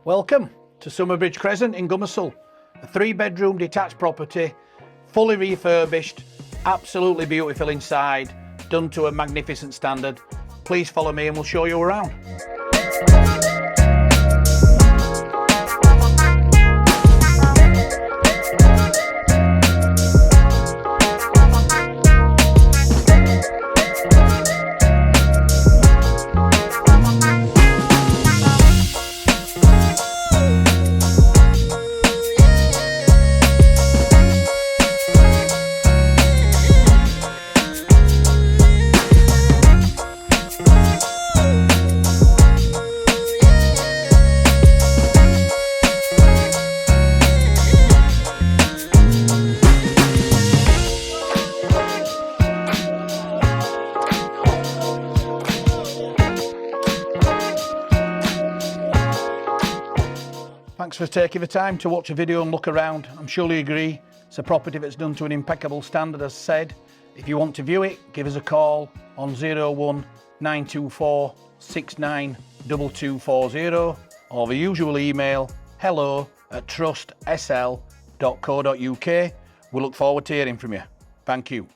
Welcome to Summerbridge Crescent in Gomersal, a 3-bedroom detached property, fully refurbished, absolutely beautiful inside, done to a magnificent standard. Please follow me and we'll show you around. Thanks for taking the time to watch a video and look around. I'm sure you agree it's a property that's done to an impeccable standard, as said. If you want to view it, give us a call on 01 924 692240 or the usual email hello@trustsl.co.uk. We look forward to hearing from you. Thank you.